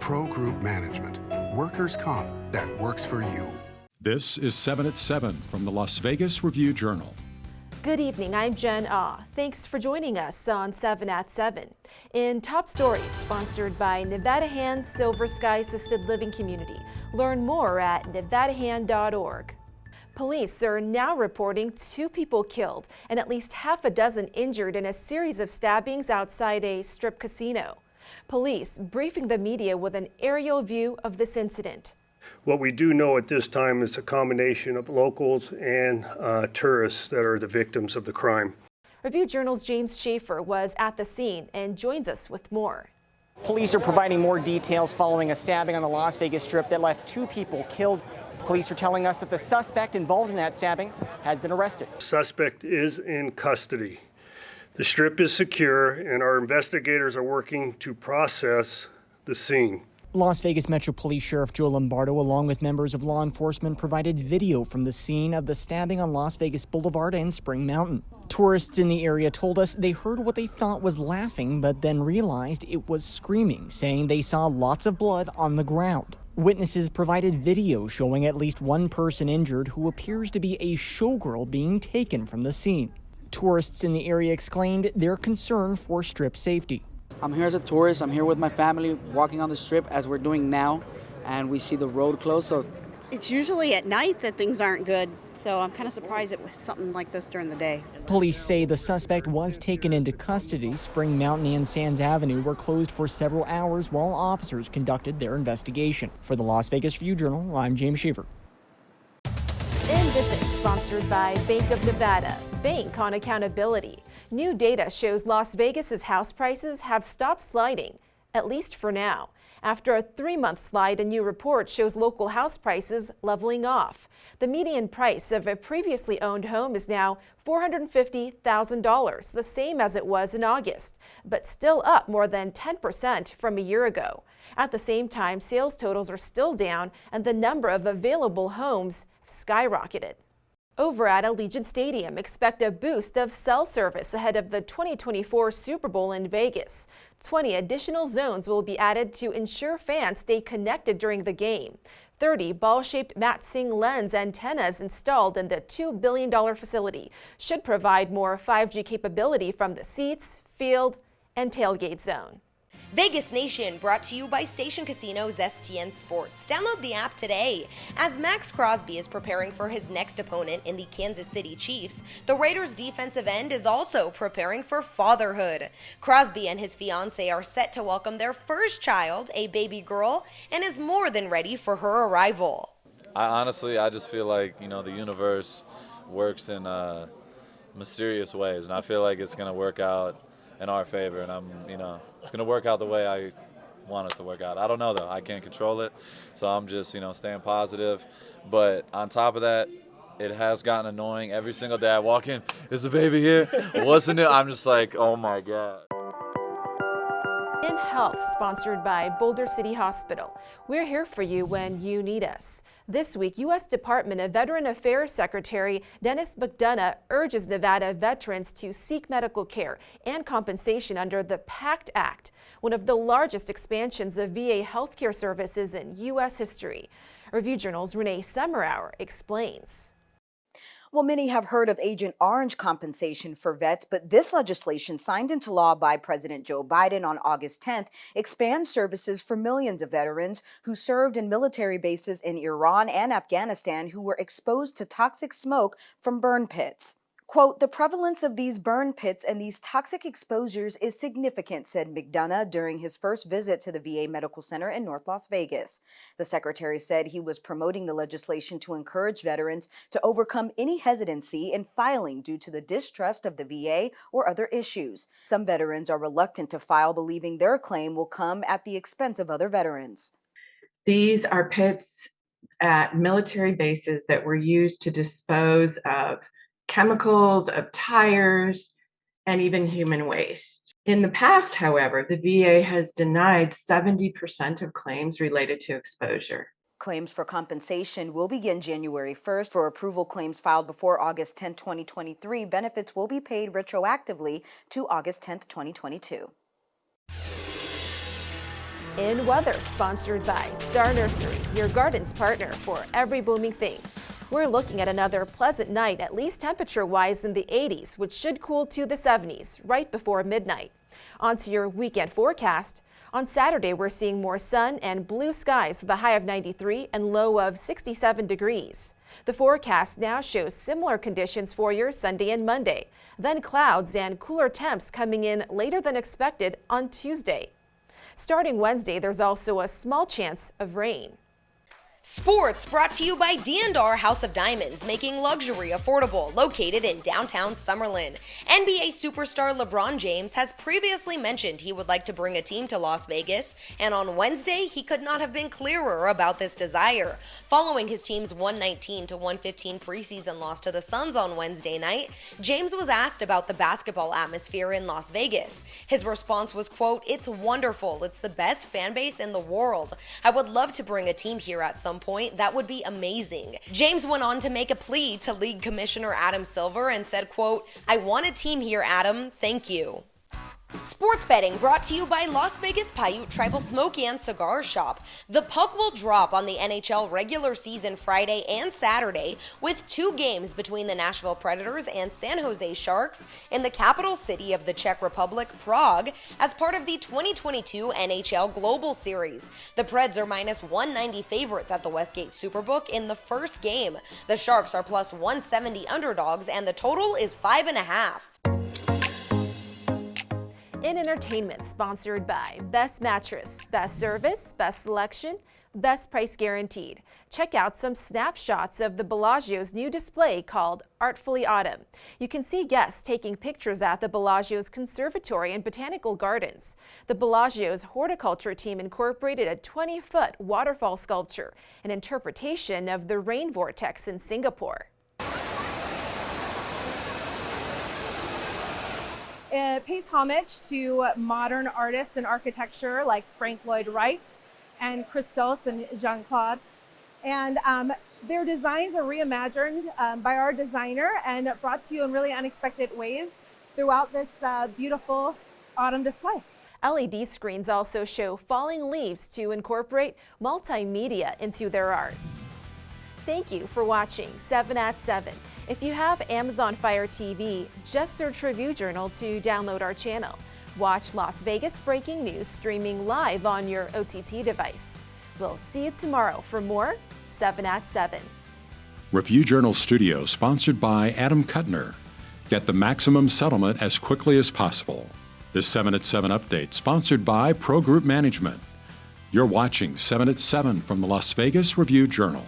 Pro Group Management. Workers' comp that works for you. This is 7 at 7 from the Las Vegas Review-Journal. Good evening, I'm Jen Ah. Thanks for joining us on 7 at 7. In Top Stories, sponsored by Nevada Hand Silver Sky Assisted Living Community. Learn more at nevadahand.org. Police are now reporting 2 people killed and at least half a dozen injured in a series of stabbings outside a strip casino. Police briefing the media with an aerial view of this incident. What we do know at this time is a combination of locals and tourists that are the victims of the crime. Review-Journal's James Schaefer was at the scene and joins us with more. Police are providing more details following a stabbing on the Las Vegas Strip that left 2 people killed. Police are telling us that the suspect involved in that stabbing has been arrested. Suspect is in custody. The Strip is secure and our investigators are working to process the scene. Las Vegas Metro Police Sheriff Joe Lombardo, along with members of law enforcement, provided video from the scene of the stabbing on Las Vegas Boulevard and Spring Mountain. Tourists in the area told us they heard what they thought was laughing, but then realized it was screaming, saying they saw lots of blood on the ground. Witnesses provided video showing at least one person injured who appears to be a showgirl being taken from the scene. Tourists in the area exclaimed their concern for Strip safety. I'm here as a tourist. I'm here with my family walking on the Strip as we're doing now, and we see the road closed. So it's usually at night that things aren't good, so I'm kind of surprised at something like this during the day. Police say the suspect was taken into custody. Spring Mountain and Sands Avenue were closed for several hours while officers conducted their investigation. For the Las Vegas Review-Journal, I'm James Shaver. In Business, sponsored by Bank of Nevada. Bank on accountability. New data shows Las Vegas's house prices have stopped sliding, at least for now. After a 3-month slide, a new report shows local house prices leveling off. The median price of a previously owned home is now $450,000, the same as it was in August, but still up more than 10% from a year ago. At the same time, sales totals are still down and the number of available homes skyrocketed. Over at Allegiant Stadium, expect a boost of cell service ahead of the 2024 Super Bowl in Vegas. 20 additional zones will be added to ensure fans stay connected during the game. 30 ball-shaped Matsing lens antennas installed in the $2 billion facility should provide more 5G capability from the seats, field, and tailgate zone. Vegas Nation brought to you by Station Casino's STN Sports. Download the app today. As Max Crosby is preparing for his next opponent in the Kansas City Chiefs, the Raiders defensive end is also preparing for fatherhood. Crosby and his fiancée are set to welcome their first child, a baby girl, and is more than ready for her arrival. I just feel like, the universe works in mysterious ways, and I feel like it's going to work out in our favor, and it's going to work out the way I want it to work out. I don't know, though. I can't control it, so I'm just, staying positive. But on top of that, it has gotten annoying. Every single day I walk in, is the baby here? What's the new? I'm just like, oh, my God. In Health, sponsored by Boulder City Hospital. We're here for you when you need us. This week, U.S. Department of Veteran Affairs Secretary Dennis McDonough urges Nevada veterans to seek medical care and compensation under the PACT Act, one of the largest expansions of VA healthcare services in U.S. history. Review-Journal's Renee Summerhour explains. Well, many have heard of Agent Orange compensation for vets, but this legislation signed into law by President Joe Biden on August 10th expands services for millions of veterans who served in military bases in Iran and Afghanistan who were exposed to toxic smoke from burn pits. Quote, the prevalence of these burn pits and these toxic exposures is significant, said McDonough during his first visit to the VA Medical Center in North Las Vegas. The secretary said he was promoting the legislation to encourage veterans to overcome any hesitancy in filing due to the distrust of the VA or other issues. Some veterans are reluctant to file, believing their claim will come at the expense of other veterans. These are pits at military bases that were used to dispose of chemicals, of tires, and even human waste. In the past, however, the VA has denied 70% of claims related to exposure. Claims for compensation will begin January 1st. For approval claims filed before August 10, 2023, benefits will be paid retroactively to August 10, 2022. In weather, sponsored by Star Nursery, your garden's partner for every blooming thing. We're looking at another pleasant night, at least temperature-wise in the 80s, which should cool to the 70s right before midnight. On to your weekend forecast. On Saturday, we're seeing more sun and blue skies with a high of 93 and low of 67 degrees. The forecast now shows similar conditions for your Sunday and Monday, then clouds and cooler temps coming in later than expected on Tuesday. Starting Wednesday, there's also a small chance of rain. Sports brought to you by D&R House of Diamonds, making luxury affordable, located in downtown Summerlin. NBA superstar LeBron James has previously mentioned he would like to bring a team to Las Vegas, and on Wednesday, he could not have been clearer about this desire. Following his team's 119-115 preseason loss to the Suns on Wednesday night, James was asked about the basketball atmosphere in Las Vegas. His response was, quote, "It's wonderful. It's the best fan base in the world. I would love to bring a team here at some point. That would be amazing." James went on to make a plea to League Commissioner Adam Silver and said, quote, "I want a team here, Adam. Thank you." Sports betting brought to you by Las Vegas Paiute Tribal Smoke and Cigar Shop. The puck will drop on the NHL regular season Friday and Saturday with 2 games between the Nashville Predators and San Jose Sharks in the capital city of the Czech Republic, Prague, as part of the 2022 NHL Global Series. The Preds are minus 190 favorites at the Westgate Superbook in the first game. The Sharks are plus 170 underdogs and the total is 5.5. In entertainment, sponsored by Best Mattress, Best Service, Best Selection, Best Price Guaranteed. Check out some snapshots of the Bellagio's new display called Artfully Autumn. You can see guests taking pictures at the Bellagio's Conservatory and Botanical Gardens. The Bellagio's horticulture team incorporated a 20-foot waterfall sculpture, an interpretation of the rain vortex in Singapore. It pays homage to modern artists in architecture like Frank Lloyd Wright and Christos and Jean-Claude. And their designs are reimagined by our designer and brought to you in really unexpected ways throughout this beautiful autumn display. LED screens also show falling leaves to incorporate multimedia into their art. Thank you for watching 7 at 7. If you have Amazon Fire TV, just search Review Journal to download our channel. Watch Las Vegas breaking news streaming live on your OTT device. We'll see you tomorrow for more 7 at 7. Review Journal Studio, sponsored by Adam Kuttner. Get the maximum settlement as quickly as possible. This 7 at 7 update, sponsored by Pro Group Management. You're watching 7 at 7 from the Las Vegas Review Journal.